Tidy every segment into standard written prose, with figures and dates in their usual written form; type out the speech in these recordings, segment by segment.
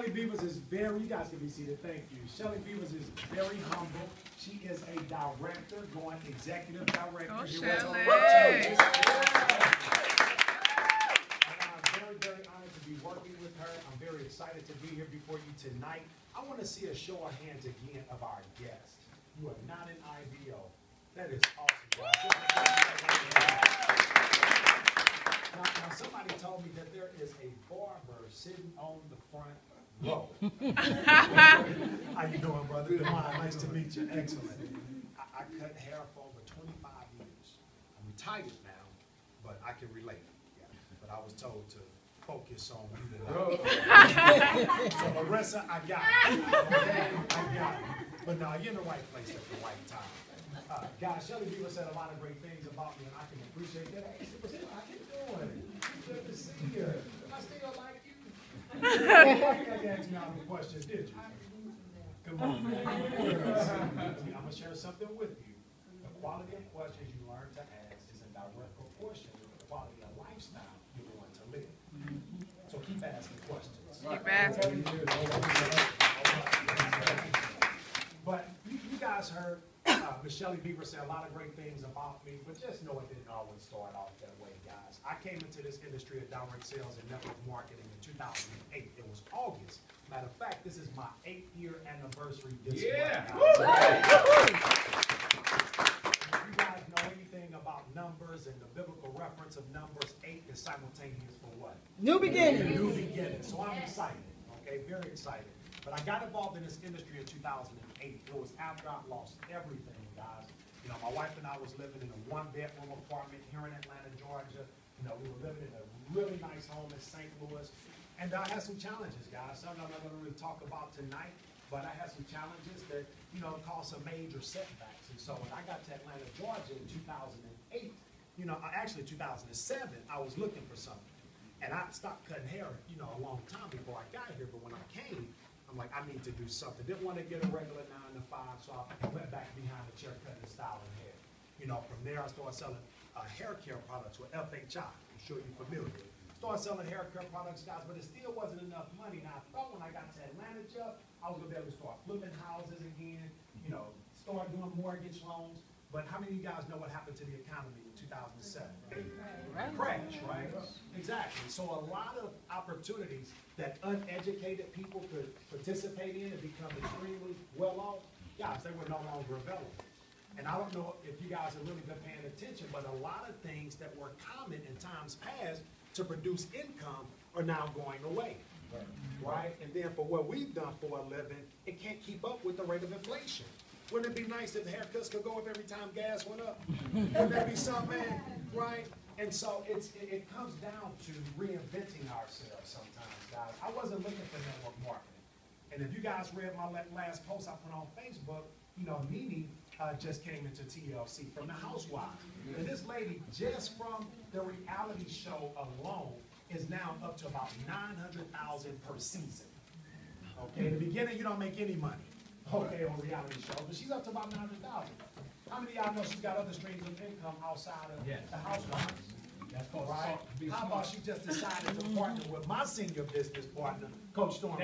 Shelly Beavers is very, you guys can be seated, thank you. Shelly Beavers is very humble. She is a director, going executive director. Oh, here Shelly. And I'm very, very honored to be working with her. I'm very excited to be here before you tonight. I want to see a show of hands again of our guests. You are not an IBO. That is awesome, guys. Now, somebody told me that there is a barber sitting on the front row. How you doing, brother? Nice to meet you. Excellent. I cut hair for over 25 years. I'm retired now, but I can relate. Yeah. But I was told to focus on you. So Marissa, I got it. Okay? I got it. But no, you're in the right place at the right time. Guys, Shelly Beaver said a lot of great things about me, and I can appreciate that. Hey, how you doing? Good to see you. I still like you. You didn't ask me all the questions, did you? Come on, man. I'm going to share something with you. The quality of questions you learn to ask is in direct proportion to the quality of lifestyle you want to live. So keep asking questions. Keep asking. But you guys heard Miss Shelly Beaver say a lot of great things about me, but just know it didn't always start off that way, guys. I came into this industry of direct sales and network marketing in 2008. It was August. Matter of fact, this is my 8th-year anniversary this month. If you guys know anything about numbers and the biblical reference of numbers, 8 is simultaneous for what? New beginning. New beginning. So I'm excited, okay, very excited. But I got involved in this industry in 2008. It was after I lost everything, guys. You know, my wife and I was living in a 1-bedroom apartment here in Atlanta, Georgia. You know, we were living in a really nice home in St. Louis. And I had some challenges, guys. Some I'm not going to really talk about tonight, but I had some challenges that, you know, caused some major setbacks. And so when I got to Atlanta, Georgia in 2008, you know, actually 2007, I was looking for something. And I stopped cutting hair, you know, a long time before I got here. But when I came, I'm like, I need to do something. Didn't want to get a regular 9 to 5, so I went back behind the chair cutting and styling hair. You know, from there I started selling hair care products with FHI. I'm sure you're familiar. Started selling hair care products, guys, but it still wasn't enough money. Now I thought when I got to Atlanta, Jeff, I was gonna be able to start flipping houses again. You know, start doing mortgage loans. But how many of you guys know what happened to the economy in 2007? Crash, right? Exactly. So a lot of opportunities that uneducated people could participate in and become extremely well off, guys, they were no longer available. And I don't know if you guys have really been paying attention, but a lot of things that were common in times past to produce income are now going away. Right? And then for what we've done for a living, it can't keep up with the rate of inflation. Wouldn't it be nice if the haircuts could go up every time gas went up? Wouldn't that be something, man? Right? And so it comes down to reinventing ourselves sometimes, guys. I wasn't looking for network marketing. And if you guys read my last post I put on Facebook, you know, Nene just came into TLC from the Housewives. And this lady, just from the reality show alone, is now up to about $900,000 per season. Okay, in the beginning, you don't make any money. Okay, on reality shows, but she's up to about $900,000. How many of y'all know she's got other streams of income outside of the Housewives? That's called right. How about she just decided to partner with my senior business partner, Coach Storm?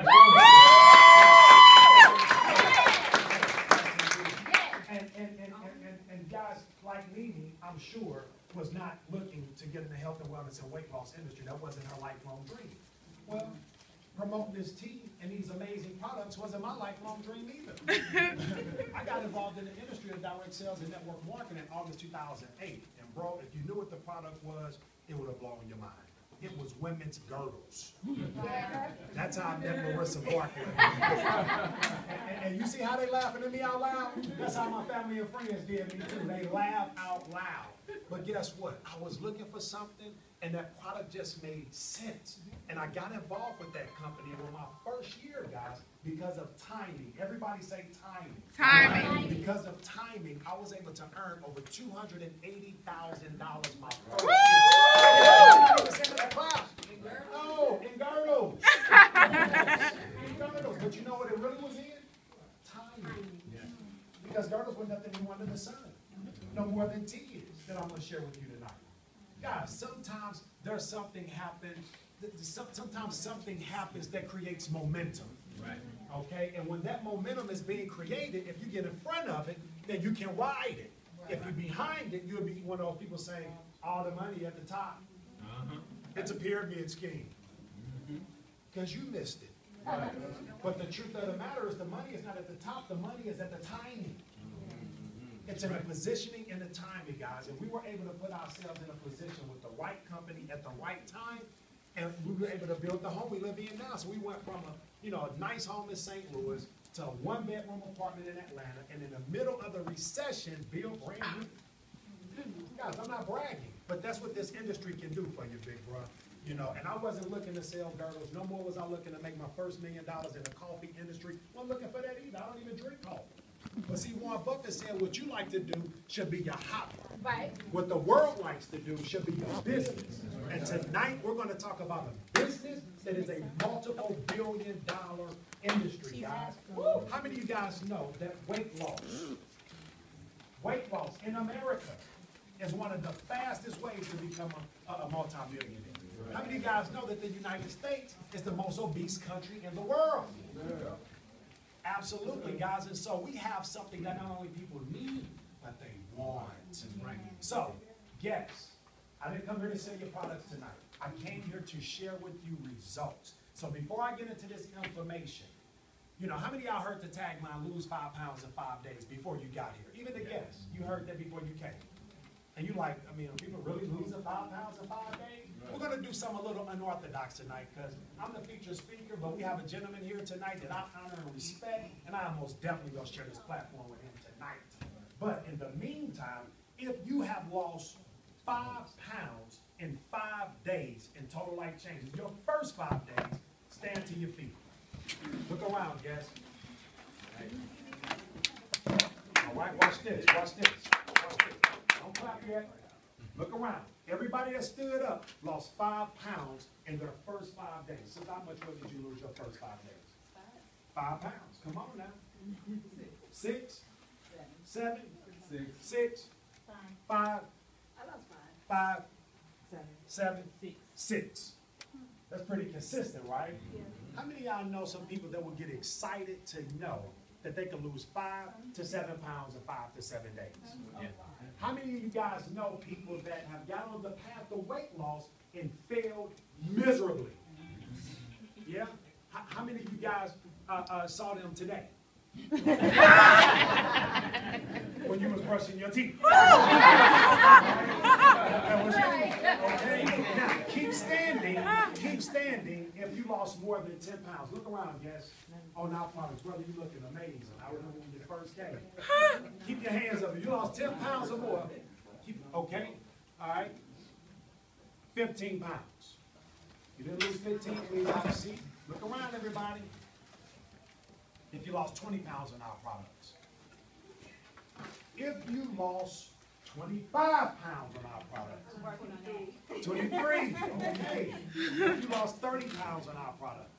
And guys like Nene, I'm sure, was not looking to get in the health and wellness and weight loss industry. That wasn't her lifelong dream. Well, promoting this tea and these amazing products wasn't my lifelong dream either. I got involved in the industry of direct sales and network marketing in August 2008. And bro, if you knew what the product was, it would have blown your mind. It was women's girdles. That's how I met Marissa Barkley. And you see how they laughing at me out loud? That's how my family and friends did me too. They laugh out loud. But guess what? I was looking for something, and that product just made sense. And I got involved with that company in my first year, guys, because of timing. Everybody say timing. Timing. Because of timing, I was able to earn over $280,000 my first year. No, in girdles. In girdles. But you know what it really was in? Timing. Because girdles were nothing new under the sun. No more than tea is that I'm going to share with you tonight. Guys, sometimes there's something happens sometimes something happens that creates momentum. Right. Okay, and when that momentum is being created, if you get in front of it, then you can ride it. If you're behind it, you'll be one of those people saying, all the money at the top. It's a pyramid scheme. Because you missed it. Right. But the truth of the matter is the money is not at the top, the money is at the timing. It's in the positioning and the timing, guys. And we were able to put ourselves in a position with the right company at the right time, and we were able to build the home we live in now. So we went from a nice home in St. Louis to a one-bedroom apartment in Atlanta, and in the middle of the recession, built brand new. Guys, I'm not bragging, but that's what this industry can do for you, big bro. And I wasn't looking to sell girdles. No more was I looking to make my first $1 million in the coffee industry. I wasn't looking for that either. I don't even drink coffee. But see, Warren Buffett said what you like to do should be your hobby. Right. What the world likes to do should be your business. And tonight we're going to talk about a business that is a multiple billion-dollar industry, guys. How many of you guys know that weight loss in America is one of the fastest ways to become a multi-millionaire? How many of you guys know that the United States is the most obese country in the world? Yeah. Absolutely, guys. And so we have something that not only people need, but they want. Right. So, yes, I didn't come here to sell your products tonight. I came here to share with you results. So before I get into this information, how many of y'all heard the tagline, lose 5 pounds in 5 days before you got here? Even the guests, you heard that before you came. And you're like, are people really losing 5 pounds in 5 days? We're going to do something a little unorthodox tonight because I'm the featured speaker, but we have a gentleman here tonight that I honor and respect, and I'm most definitely going to share this platform with him tonight. But in the meantime, if you have lost 5 pounds in 5 days in total life changes, your first 5 days, stand to your feet. Look around, guys. All right, watch this, watch this, watch this. Don't clap yet. Look around. Everybody that stood up lost 5 pounds in their first 5 days. So how much weight did you lose your first 5 days? 5 pounds. Come on now. 6? 7? 6? 5? I lost 5. 5? 7? 6. That's pretty consistent, right? Yeah. How many of y'all know some people that would get excited to know that they can lose 5 to 7 pounds in 5 to 7 days? Yeah. How many of you guys know people that have got on the path of weight loss and failed miserably? Yeah? How many of you guys saw them today? When you was brushing your teeth. Okay. Now, keep standing if you lost more than 10 pounds. Look around, guys. Oh, now, promise, brother, you looking amazing. I remember when you first came. Keep your hands up. If you lost 10 pounds or more, okay? All right? 15 pounds. You didn't lose 15, leave out a seat. Look around, everybody. If you lost 20 pounds in our products. If you lost 25 pounds on our products. 23. Okay. If you lost 30 pounds on our products.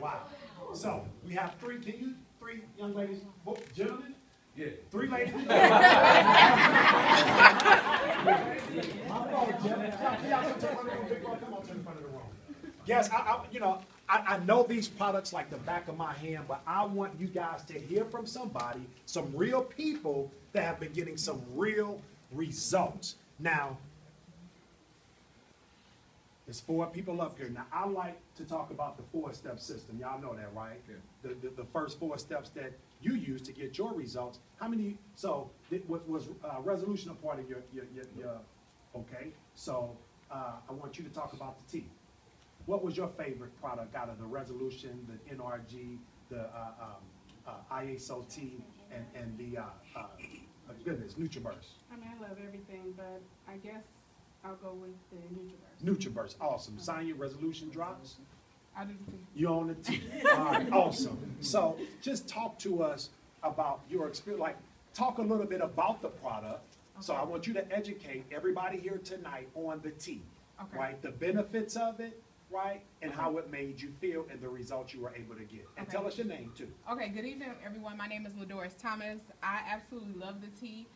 Wow. So we have 3 young ladies, gentlemen? Yeah. 3 ladies. My fault, gentlemen. Y'all come to the front of the room. Come on to the front of the room. Yes, I know these products like the back of my hand, but I want you guys to hear from somebody, some real people that have been getting some real results. Now, there's 4 people up here. Now, I like to talk about the 4-step system. Y'all know that, right? Yeah. The first 4 steps that you use to get your results. How many? So, was resolution a part of your okay? So, I want you to talk about the tea. What was your favorite product out of the resolution, the NRG, the Iaso Tea, and the goodness, NutriBurst? I mean, I love everything, but I guess I'll go with the NutriBurst. NutriBurst, awesome. Sign your resolution drops. I do the tea. You own the tea. All right, awesome. So just talk to us about your experience. Like, talk a little bit about the product. Okay. So I want you to educate everybody here tonight on the tea. Okay. Right, the benefits of it. Right, and how it made you feel and the results you were able to get. And tell us your name, too. Okay, good evening, everyone. My name is Ladoris Thomas. I absolutely love the tea.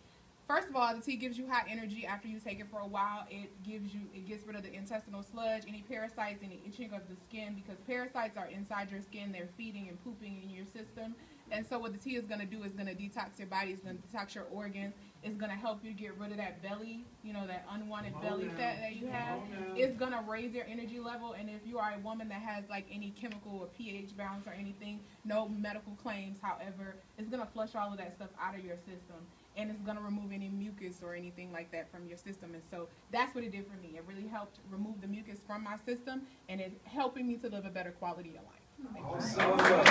First of all, the tea gives you high energy after you take it for a while. It gets rid of the intestinal sludge, any parasites, any itching of the skin, because parasites are inside your skin. They're feeding and pooping in your system. And so what the tea is going to do is going to detox your body. It's going to detox your organs. It's going to help you get rid of that belly, that unwanted belly fat that you have. It's going to raise your energy level. And if you are a woman that has like any chemical or pH balance or anything, no medical claims, however, it's going to flush all of that stuff out of your system. And it's going to remove any mucus or anything like that from your system. And so that's what it did for me. It really helped remove the mucus from my system, and it's helping me to live a better quality of life. Awesome. Now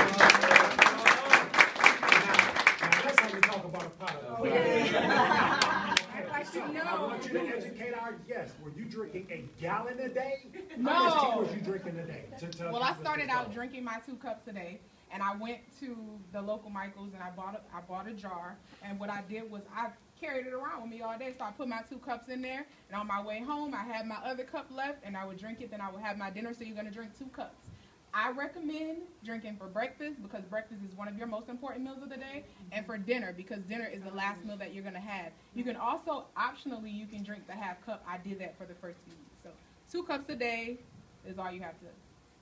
let's have you talk about a product. Oh, yeah. I'd like to know. I want you to educate our guests. Were you drinking a gallon a day? No. How much tea was you drinking a day? Well, I started out drinking my 2 cups a day. And I went to the local Michael's and I bought a jar. And what I did was I carried it around with me all day. So I put my 2 cups in there. And on my way home, I had my other cup left. And I would drink it. Then I would have my dinner. So you're going to drink 2 cups. I recommend drinking for breakfast because breakfast is one of your most important meals of the day. And for dinner because dinner is the last meal that you're going to have. You can also, optionally, you can drink the half cup. I did that for the first few weeks. So 2 cups a day is all you have to.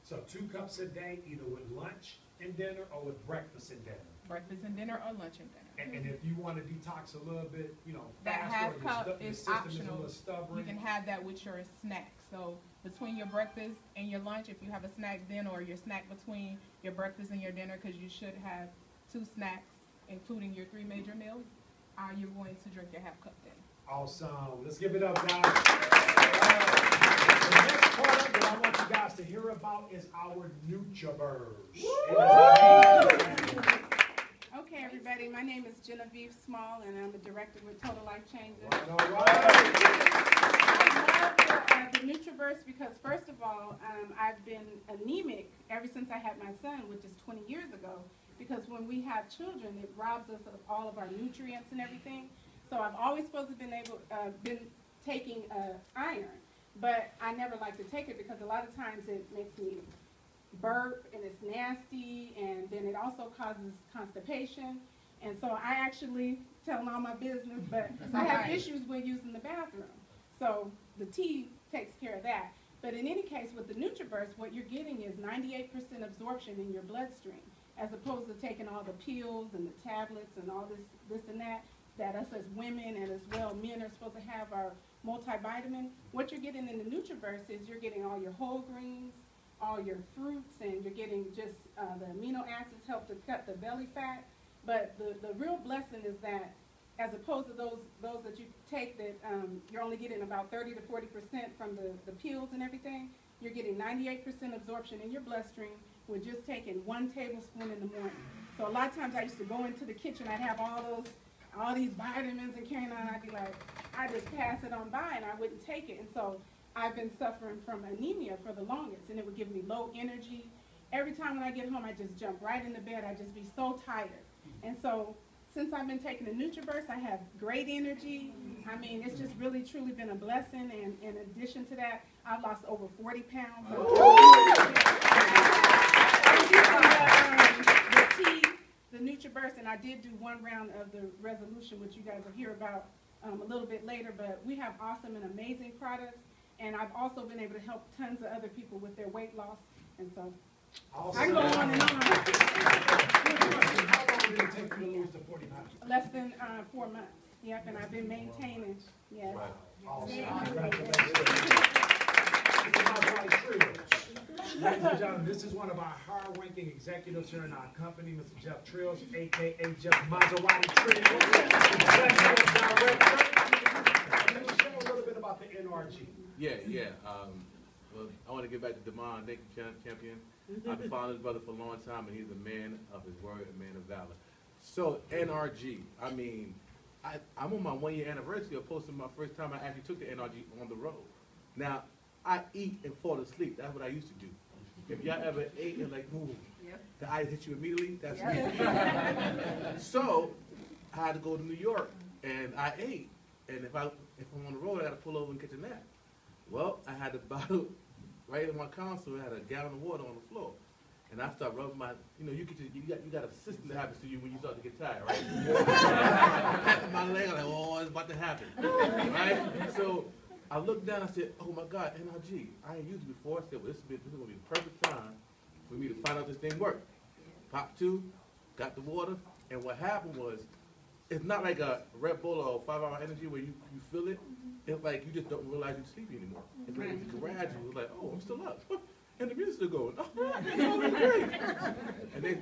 So 2 cups a day, either with lunch and dinner or with breakfast and dinner. Breakfast and dinner or lunch and dinner. And if you want to detox a little bit, that faster, half or cup your is system optional. is a little stubborn. You can have that with your snack. So between your breakfast and your lunch, if you have a snack then, or your snack between your breakfast and your dinner, because you should have 2 snacks, including your 3 major meals, you're going to drink your half cup then. Awesome. Let's give it up, guys. The next product that I want you guys to hear about is our NutriBurst. Okay, everybody. My name is Genevieve Small, and I'm a director with Total Life Changes. All right. I love the NutriBurst because, first of all, I've been anemic ever since I had my son, which is 20 years ago. Because when we have children, it robs us of all of our nutrients and everything. So I've always supposed to been taking iron, but I never like to take it because a lot of times it makes me burp and it's nasty, and then it also causes constipation. And so I actually, telling all my business, but I have issues when using the bathroom. So the tea takes care of that. But in any case, with the NutriBurst, what you're getting is 98% absorption in your bloodstream, as opposed to taking all the pills and the tablets and all this and that us as women and as well men are supposed to have our multivitamin. What you're getting in the NutriBurst is you're getting all your whole greens, all your fruits, and you're getting just the amino acids help to cut the belly fat. But the real blessing is that as opposed to those that you take that you're only getting about 30 to 40% from the pills and everything, you're getting 98% absorption in your bloodstream with just taking 1 tablespoon in the morning. So a lot of times I used to go into the kitchen, I'd have all these vitamins and carrying on, I'd be like, I just pass it on by and I wouldn't take it. And so I've been suffering from anemia for the longest, and it would give me low energy. Every time when I get home, I just jump right in the bed. I just be so tired. And so since I've been taking the NutriBurst, I have great energy. I mean, it's just really, truly been a blessing. And in addition to that, I've lost over 40 pounds. The tea, the NutriBurst, and I did do 1 round of the resolution, which you guys will hear about a little bit later. But we have awesome and amazing products. And I've also been able to help tons of other people with their weight loss. And so awesome. I can go on and on. How long did it take you to lose the 40 pounds? Less than 4 months. Yep, and I've been maintaining. Yes. Wow. Awesome. Yeah. Congratulations. This is my wife, Trills. Ladies and gentlemen, this is one of our high-ranking executives here in our company, Mr. Jeff Trills, a.k.a. Jeff Maserati Trills, executive director. Can you share a little bit about the NRG? Yeah. Well, I want to get back to Demond. Thank you, champion. I've followed his brother for a long time, and he's a man of his word, a man of valor. So, NRG, I mean, I'm on my 1-year anniversary of posting my first time I actually took the NRG on the road. Now, I eat and fall asleep. That's what I used to do. If y'all ever ate and like, ooh, the eyes hit you immediately, that's me. So, I had to go to New York, and I ate. And if I'm on the road, I got to pull over and catch a nap. Well, I had a bottle right in my console. I had a gallon of water on the floor. And I start rubbing my, you got a system that happens to you when you start to get tired, right? Patting my leg, I'm like, oh, it's about to happen, right? So I looked down, I said, oh my God, NRG, I ain't used it before. I said, well, this is gonna be the perfect time for me to find out this thing worked. Pop 2, got the water, and what happened was, it's not like a Red Bull or 5-hour energy where you feel it. It's like you just don't realize you're sleepy anymore. It's like it's gradual. It's like, oh, I'm still up. And the music's still going. Oh, it's great. And they